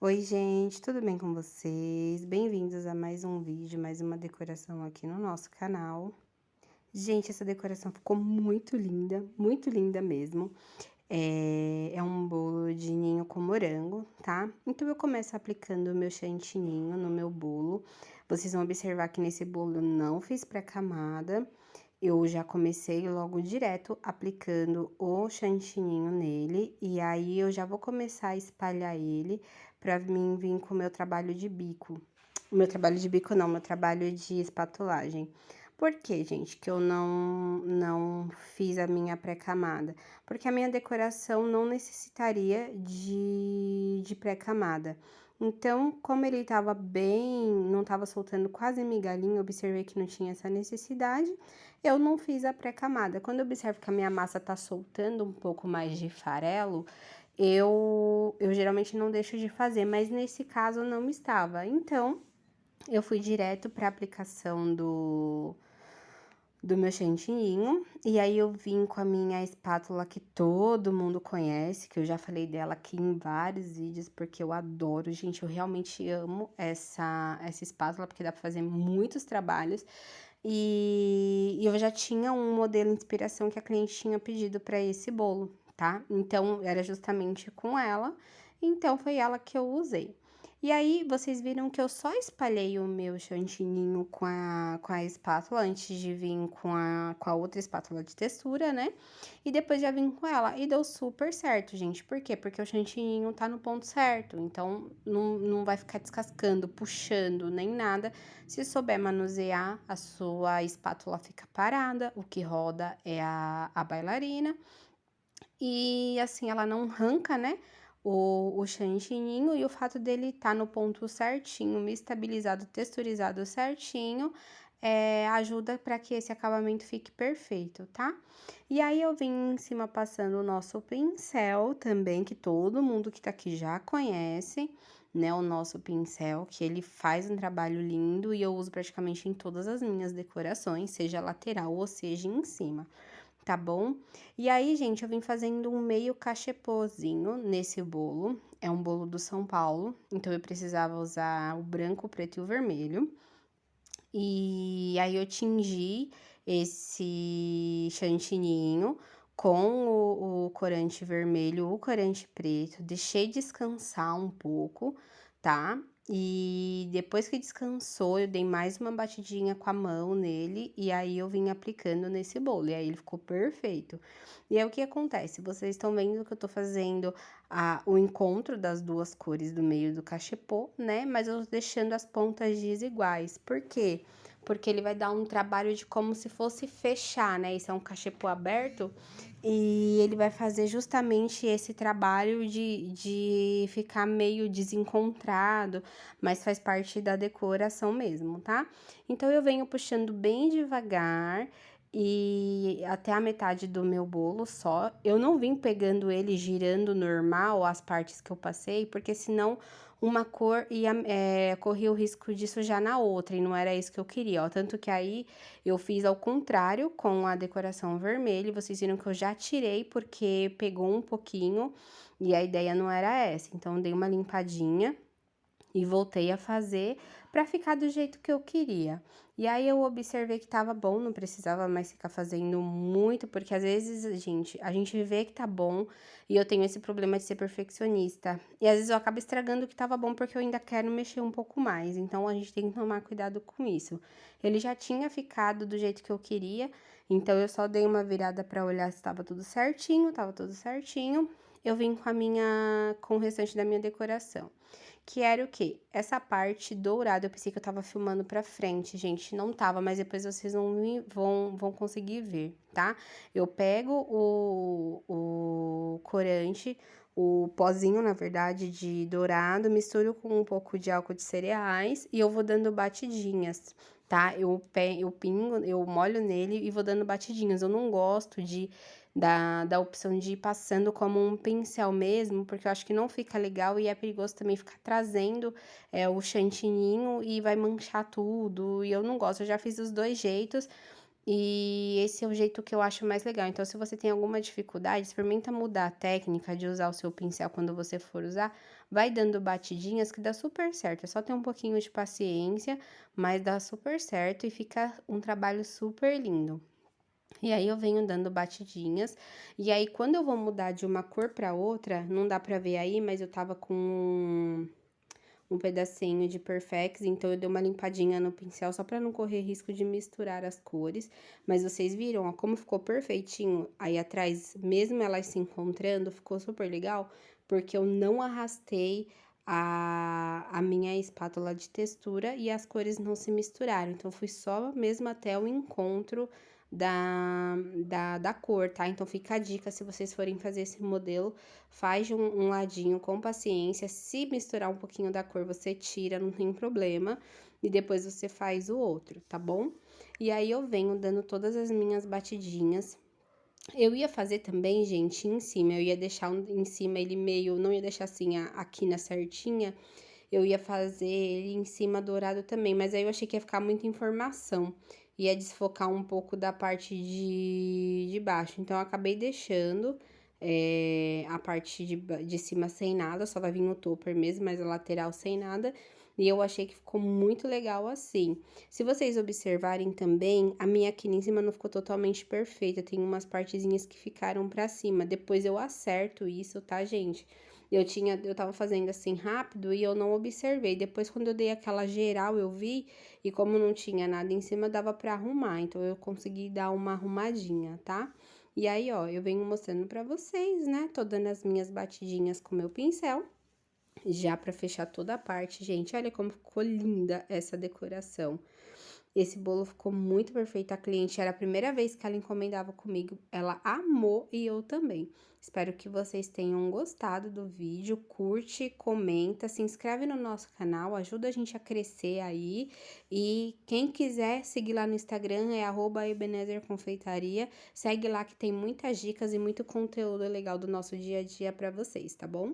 Oi, gente, tudo bem com vocês? Bem-vindos a mais um vídeo, mais uma decoração aqui no nosso canal. Gente, essa decoração ficou muito linda mesmo. É um bolo de ninho com morango, tá? Então, eu começo aplicando o meu chantininho no meu bolo. Vocês vão observar que nesse bolo eu não fiz pré-camada. Eu já comecei logo direto aplicando o chantininho nele, e aí eu já vou começar a espalhar ele pra mim vir com o meu trabalho de bico. O meu trabalho de bico não, meu trabalho de espatulagem. Por que, gente, que eu não fiz a minha pré-camada? Porque a minha decoração não necessitaria de pré-camada. Então, como ele tava bem, não tava soltando quase migalhinha, eu observei que não tinha essa necessidade, eu não fiz a pré-camada. Quando eu observo que a minha massa tá soltando um pouco mais de farelo, eu geralmente não deixo de fazer, mas nesse caso não estava. Então, eu fui direto para aplicação do meu chantininho, e aí eu vim com a minha espátula que todo mundo conhece, que eu já falei dela aqui em vários vídeos, porque eu adoro, gente, eu realmente amo essa espátula, porque dá pra fazer muitos trabalhos, e eu já tinha um modelo de inspiração que a cliente tinha pedido para esse bolo, tá? Então, era justamente com ela, então foi ela que eu usei. E aí, vocês viram que eu só espalhei o meu chantininho com a espátula antes de vir com a outra espátula de textura, né? E depois já vim com ela. E deu super certo, gente. Por quê? Porque o chantininho tá no ponto certo. Então, não vai ficar descascando, puxando, nem nada. Se souber manusear, a sua espátula fica parada. O que roda é a bailarina. E assim, ela não arranca, né? O chantininho, e o fato dele estar no ponto certinho, estabilizado, texturizado certinho, ajuda para que esse acabamento fique perfeito, tá? E aí, eu vim em cima passando o nosso pincel também, que todo mundo que tá aqui já conhece, né? O nosso pincel, que ele faz um trabalho lindo e eu uso praticamente em todas as minhas decorações, seja lateral ou seja em cima, tá bom? E aí, gente, eu vim fazendo um meio cachepôzinho nesse bolo. É um bolo do São Paulo, então eu precisava usar o branco, o preto e o vermelho. E aí, eu tingi esse chantininho com o corante vermelho, o corante preto, deixei descansar um pouco, tá? E depois que descansou, eu dei mais uma batidinha com a mão nele, e aí eu vim aplicando nesse bolo, e aí ele ficou perfeito. E aí, o que acontece? Vocês estão vendo que eu tô fazendo o encontro das duas cores do meio do cachepô, né? Mas eu tô deixando as pontas desiguais. Por quê? Porque ele vai dar um trabalho de como se fosse fechar, né? Isso é um cachepô aberto, e ele vai fazer justamente esse trabalho de ficar meio desencontrado, mas faz parte da decoração mesmo, tá? Então, eu venho puxando bem devagar e até a metade do meu bolo só. Eu não vim pegando ele girando normal as partes que eu passei, porque senão uma cor ia corria o risco disso já na outra, e não era isso que eu queria, ó. Tanto que aí eu fiz ao contrário com a decoração vermelha, e vocês viram que eu já tirei porque pegou um pouquinho, e a ideia não era essa. Então, eu dei uma limpadinha e voltei a fazer para ficar do jeito que eu queria. E aí, eu observei que tava bom, não precisava mais ficar fazendo muito, porque às vezes, a gente vê que tá bom, e eu tenho esse problema de ser perfeccionista. E às vezes eu acabo estragando o que tava bom, porque eu ainda quero mexer um pouco mais. Então, a gente tem que tomar cuidado com isso. Ele já tinha ficado do jeito que eu queria, então eu só dei uma virada para olhar se tava tudo certinho, tava tudo certinho. Eu vim com o restante da minha decoração. Que era o quê? Essa parte dourada, eu pensei que eu tava filmando pra frente, gente, não tava, mas depois vocês vão conseguir ver, tá? Eu pego o corante, o pozinho, na verdade, de dourado, misturo com um pouco de álcool de cereais e eu vou dando batidinhas, tá? Eu pingo, eu molho nele e vou dando batidinhas. Eu não gosto da opção de ir passando como um pincel mesmo, porque eu acho que não fica legal e é perigoso também ficar trazendo o chantininho e vai manchar tudo, e eu não gosto. Eu já fiz os dois jeitos, e esse é o jeito que eu acho mais legal. Então, se você tem alguma dificuldade, experimenta mudar a técnica de usar o seu pincel quando você for usar, vai dando batidinhas que dá super certo, é só ter um pouquinho de paciência, mas dá super certo e fica um trabalho super lindo. E aí eu venho dando batidinhas, e aí quando eu vou mudar de uma cor para outra, não dá para ver aí, mas eu tava com um pedacinho de Perfex, então eu dei uma limpadinha no pincel só para não correr risco de misturar as cores. Mas vocês viram, ó, como ficou perfeitinho aí atrás, mesmo elas se encontrando, ficou super legal, porque eu não arrastei a minha espátula de textura e as cores não se misturaram. Então, fui só mesmo até o encontro da cor, tá? Então, fica a dica, se vocês forem fazer esse modelo, faz de um ladinho com paciência. Se misturar um pouquinho da cor, você tira, não tem problema. E depois você faz o outro, tá bom? E aí, eu venho dando todas as minhas batidinhas. Eu ia fazer também, gente, em cima. Eu ia deixar em cima ele meio... Não ia deixar assim a quina certinha. Eu ia fazer ele em cima dourado também. Mas aí eu achei que ia ficar muita informação. Ia desfocar um pouco da parte de baixo. Então, eu acabei deixando a parte de cima sem nada. Só vai vir o topper mesmo, mas a lateral sem nada. E eu achei que ficou muito legal assim. Se vocês observarem também, a minha quina em cima não ficou totalmente perfeita. Tem umas partezinhas que ficaram pra cima. Depois eu acerto isso, tá, gente? Eu tava fazendo assim rápido e eu não observei. Depois, quando eu dei aquela geral, eu vi, e como não tinha nada em cima, dava pra arrumar. Então, eu consegui dar uma arrumadinha, tá? E aí, ó, eu venho mostrando pra vocês, né? Tô dando as minhas batidinhas com meu pincel. Já pra fechar toda a parte, gente, olha como ficou linda essa decoração. Esse bolo ficou muito perfeito, a cliente era a primeira vez que ela encomendava comigo, ela amou e eu também. Espero que vocês tenham gostado do vídeo, curte, comenta, se inscreve no nosso canal, ajuda a gente a crescer aí. E quem quiser seguir lá no Instagram é @ebenezerconfeitaria, segue lá que tem muitas dicas e muito conteúdo legal do nosso dia a dia pra vocês, tá bom?